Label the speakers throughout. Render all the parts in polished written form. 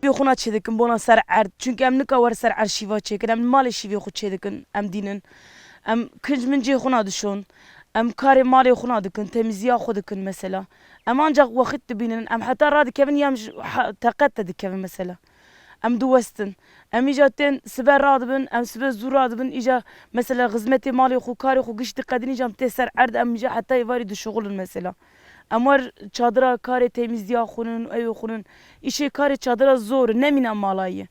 Speaker 1: bir xuna çedikin bona ser erd. Çünkü em nika var ser arşiva çekin. Em mali şivi xu çedikin em dinin. Em kınc minci xuna düşün. Em kare mali xuna dikin. Temizliğe xu dikin mesela. Em ancak vakit dibinin. Em hatta radikevin yam takat dikevin mesela. Em duwestin. Em ica ten siber radibin, em siber zur radibin ica mesela hizmeti mali xu kari xu giş dikkatini ica te ser erd em ica hatta ivari düşüğülün mesela. Em var çadıra kari temizliğe xunun, ev xunun. İşe kari çadıra zor, neminen malayı.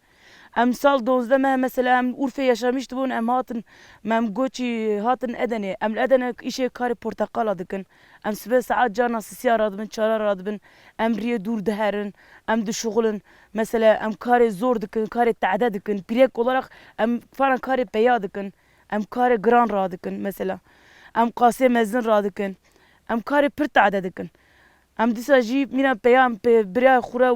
Speaker 1: Em sal 12 me mesela em Urfa yaşamıştı bun em hatın mem goçi hatın Edene em Edene işe kari portakal dikin em sibe saat cana sisiya radibin çara radibin em riye dur deherin em düşüğülün mesela em kari zor dikin kari ta'da dikin pirek olarak em falan kari peya dikin em kari gran radikin mesela em qase mezin radikin em kari pir ta'da dikin ام دیسا جی میرم پیام برای خورا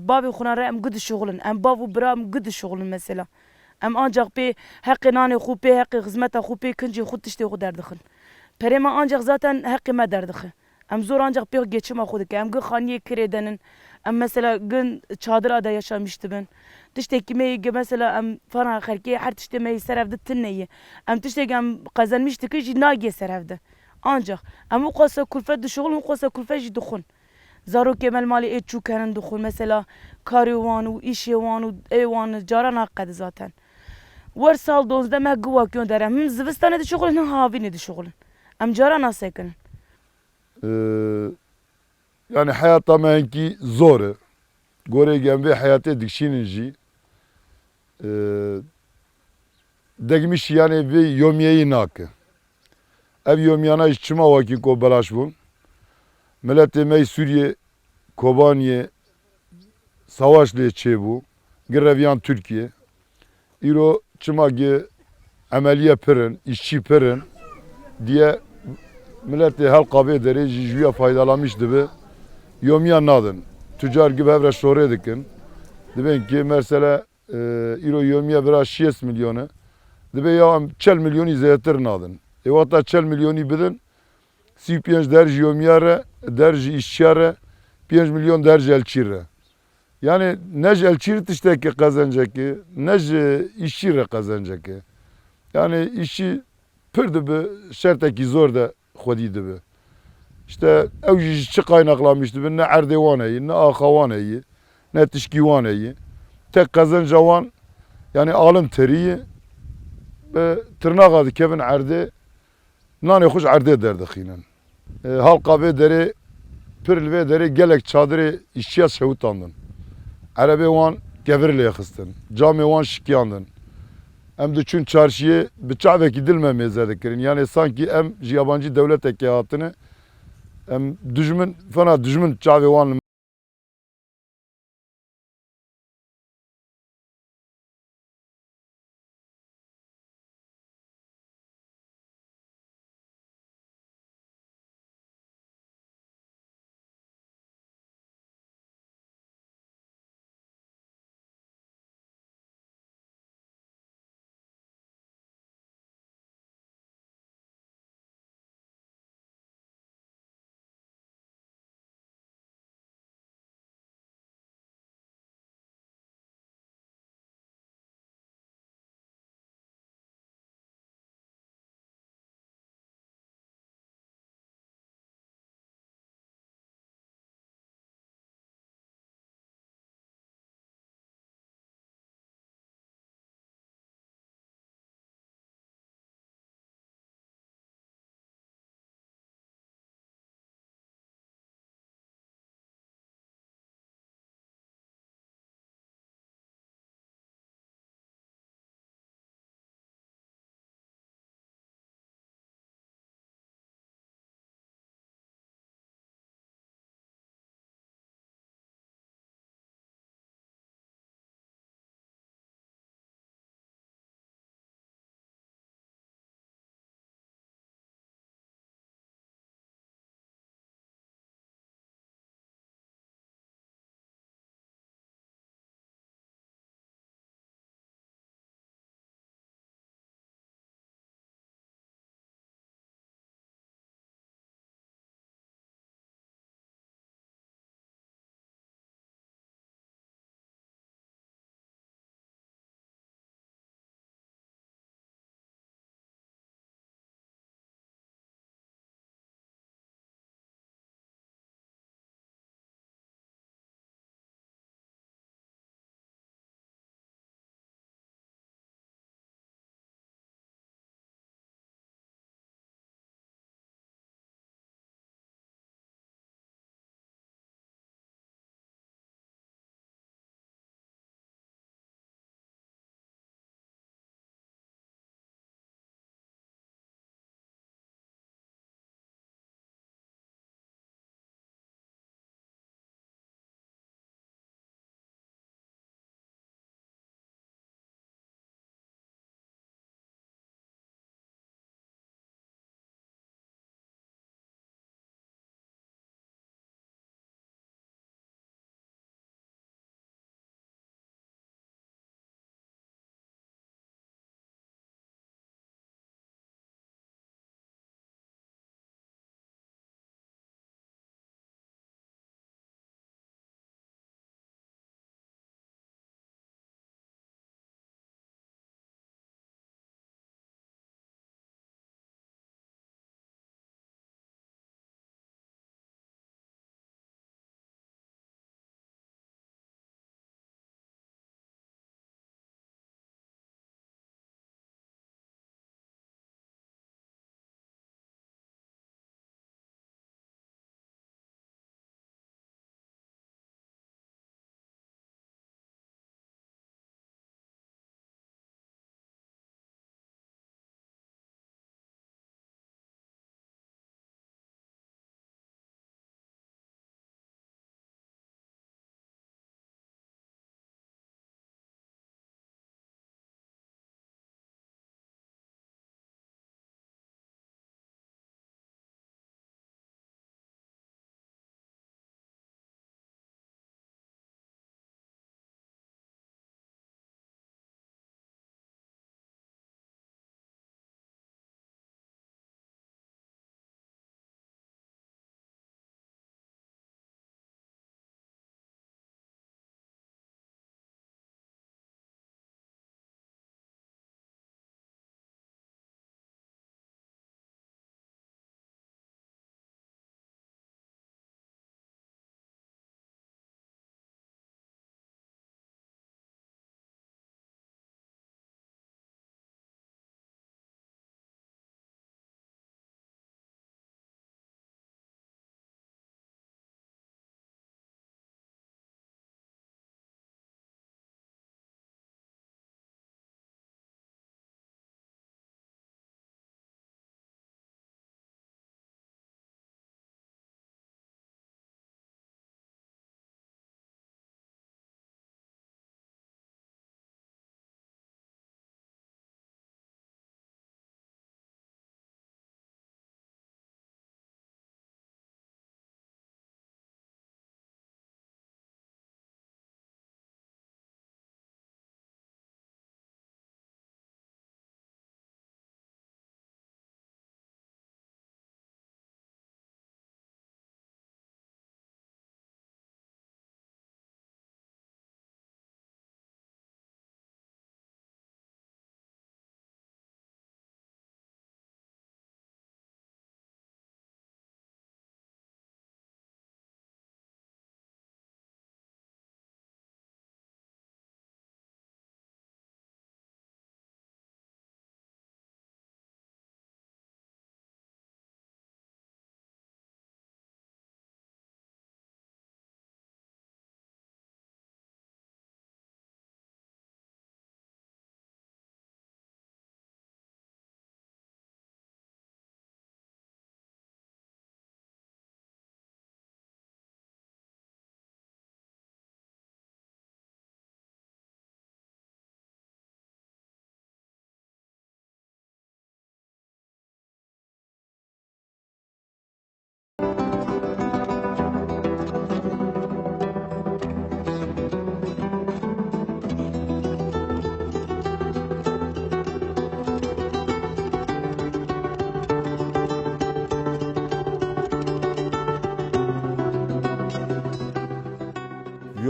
Speaker 1: بابی خورا را ام گد شغلن ام بابو برا ام گد شغلن مثلا ام ancak pe hakkı nane xu pe hakkı hizmete xu pe kinci xu tişte xu derdikin. Perema ancak zaten hakkı me derdikin. Em zor ancak pe geçim xu dik. Em gı khaniye kiredenin. Em mesela gün çadırda yaşamıştı ben. Tişteki meyi mesela em falan herkeye her tişte meyi serevde tinneyi. Em tişteki em kazanmıştı ki jinagiye serevde. Ancak em o kasa kulfet düşüğün o kasa kulfet jidukun. Zaro kemel mali et çukanın dukun mesela kari vanu, işi vanu, ev vanu caran hakkı zaten. Var sal 12 me gıva gönderem. Hem zivistanı da şoğulun hem havini de şoğulun. Em caran nasıl yakın?
Speaker 2: Yani hayatta menki zor. Gore gembe hayatı dikşininci. Degmiş yani bir yomiyeyi nakı. Ev yomiyana içime vakin ko belaş bun. Milleti mey Suriye, Kobaniye, savaşlığı çebu. Greviyan Türkiye. İro çımagi ameliye pirin, işçi pirin diye milleti halka deri jüye faydalamıştı be. Yomiyan nadın. Tüccar gibi evre şore dikin. Dibin ki mesela İro yomiye biraz 6 milyonu. Dibe ya 40 milyonu zeyetir nadın. Vata 40 milyonu bidin. 35 derci yomiyare, derci işçiyare, 5 milyon derci elçire. Yani nej elçiri tişteki kazanacak ki, nej işçire kazanacak ki. Yani işçi pırdı bir şerteki zor da kodiydi bir. İşte ev işçi kaynaklamıştı bir ne erdevaneyi, ne ahavaneyi, ne tişkivaneyi. Tek kazancavan yani alın teriyi ve tırnak adı kevin erde, nane hoş erde derdi khinen. Halka ve deri, pırl ve deri gelek çadırı işçiye şehutandın. Arabe wan gevirle yakıstın. Cami wan şikiyandın. Hem de çün çarşıya bıçağı ve gidilme mezedekirin. Yani sanki em yabancı devlet ekiyatını em düşmün fena düşmün çağı wan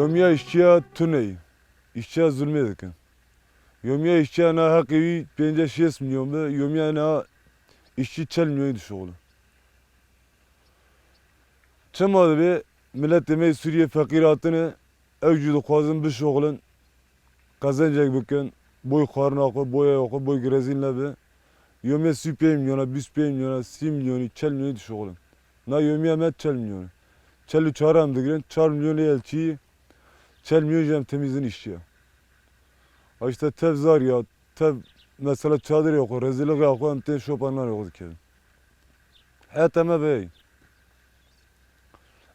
Speaker 3: Yomiya işçiye tüneyi. İşçiye zulme dikin. Yomiya işçiye ne hakkı 5-6 milyon be. Yomiya ne işçi 40 milyon düşüyor. Çamadı be millet demeyi Suriye fakiratını evcudu kazın bir şoğlun kazanacak bükün. Boy karnı akı, boy akı, boy grezinle be. Yomiya 100 milyona, 100 milyona, 100 milyonu, 40 milyonu düşüyor. Na yomiya met 40 milyonu. 40 çaram dikirin, 4 milyonu elçiyi. 40 milyon jem temizin işçiye. İşte tev zar ya, tev mesela çadır yok, rezillik yok, ente şopanlar yok ki. Hayat ama bey.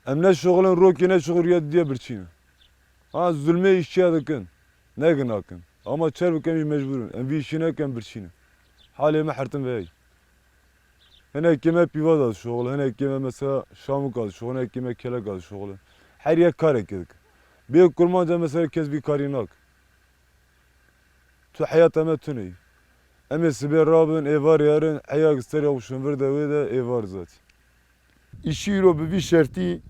Speaker 3: Emne şoğulun rokine şoğul ya diye bir çiğne. Ha zulme işçiye dikin. Ne gün akın. Ama çarpıken bir mecburun. En bir işine ken bir çiğne. Halime hartım bey. Hene kime piva da şoğul, hene kime mesela şamuk al şoğul, hene kime kelek al şoğul. Her yer kar ekedik. Bir kurmanca mesela kez bir karinak. Tu hayat ama tüney. Ama siber rabın evar yarın ayak ister yapışın bir de ve evar zaten.
Speaker 2: İşi yürü bir şerti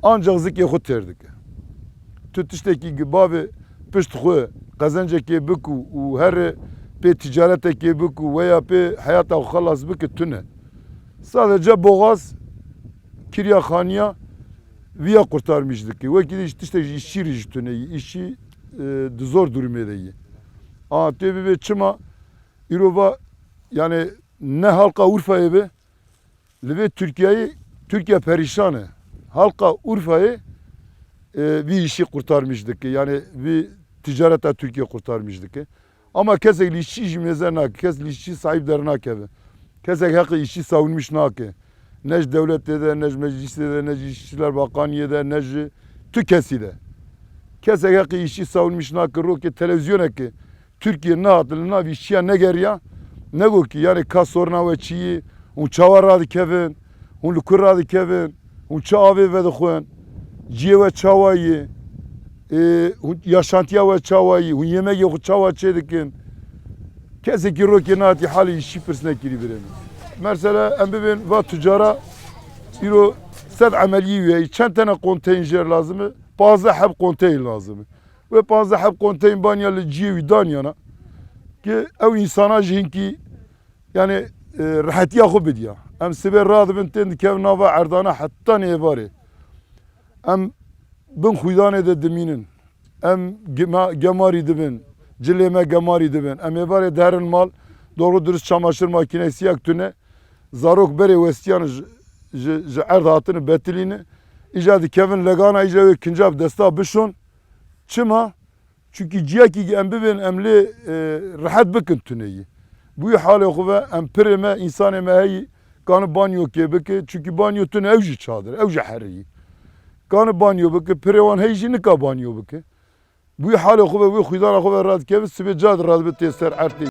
Speaker 2: ancak zikye xut terdik. Tutuştaki gibi abi pişt xu kazancaki biku u her pe ticareteki biku veya pe hayata xalas biku tüne. Sadece boğaz kiryakhaniya viya kurtarmıştık ki. Ve ki işte işçi rejitüne işçi zor durumdaydı. Tabi ve çıma İroba yani ne halka Urfa'yı be ve Türkiye perişanı. Halka Urfa'yı bir işi kurtarmıştık ki. Yani bir ticarete Türkiye kurtarmıştık ki. Ama kesek işçi jimezena, kesek işçi sahiplerine kebe. Kesek hakkı işçi savunmuş nake. Nej devlette de, nej mecliste de, nej işçiler bakaniyede, nej tükeside. Kesek hakkı işçi savunmuş nake. Roke televizyon ki. Türkiye ne hatırlı ne işçiye ne geriya ne go ki yani kas soruna ve çiğ un çavaradı kevin un lukuradı kevin un çavi ve de xuen ciye ve çavayı yaşantiya ve çavayı un yemek yok çava çedikin kese ki roke nati hali işçi persine kiri biremi mesela embebin ve tücara iro sed ameliyi ve çent tane konteyner lazım bazı hep konteyner lazım ve bazı hep konteyner banyalı ciye danyana ki ev insana jinki yani rahatiya xu bidiya. Em siber radibin ten dikev nava erdana hatta ne bari. Em bin xuydan de diminin. Em gemari dibin. Cileme gemari dibin. Em ebare derin mal doğru dürüst çamaşır makinesi yaktüne zarok bere westiyan ji erdatını betilini icadı kevin legana icadı kincab desta bişon çıma çünkü ciyaki embibin emli rahat bikin tüneyi. Bu hale kuve empirime insan mehi kanı banyo ki bike çünkü banyo tün evci çadır evci heriyi. Kanı banyo bike pirevan heyji nika banyo bike. Bu hale kuve bu khudara kuve rad ke sibe cad rad bitte ser arti.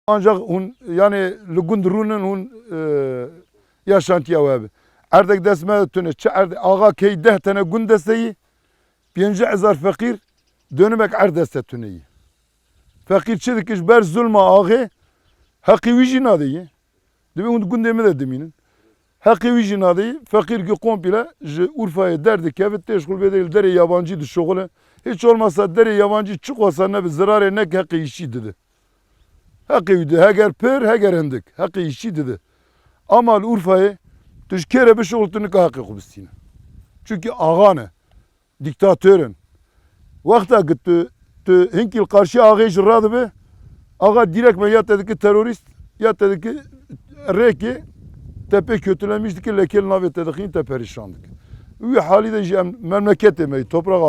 Speaker 2: ancak hun yani lugundrunun hun yaşantıya ve erdek desme tüne çe erde ağa key 10 tane gun desteği 5000 fakir dönümek erdeste tüneyi. Fakir çedik ber zulma ağa hakkı vicina diye. Demek hun gündemi de deminin. Hakkı vicina diye fakir ki komple Urfa'ya derdi kevit teşkul bedel deri yabancı şoğlu. Hiç olmazsa deri yabancı çıkmasa ne bir zararı ne hakkı işi dedi. Hakkı idi. Heger per heger endik. Hakkı işi dedi. Ama Urfa'ya tuş kere bir şoğultunu ka hakkı kubistine. Çünkü ağane diktatörün vakta gitti hinkil karşı ağa jırradı be. Ağa direkt ya dedi ki terörist ya dedi ki reki tepe kötülemişti ki lekel navet dedi ki te perişandık. Ve hali de memleket demeyi toprak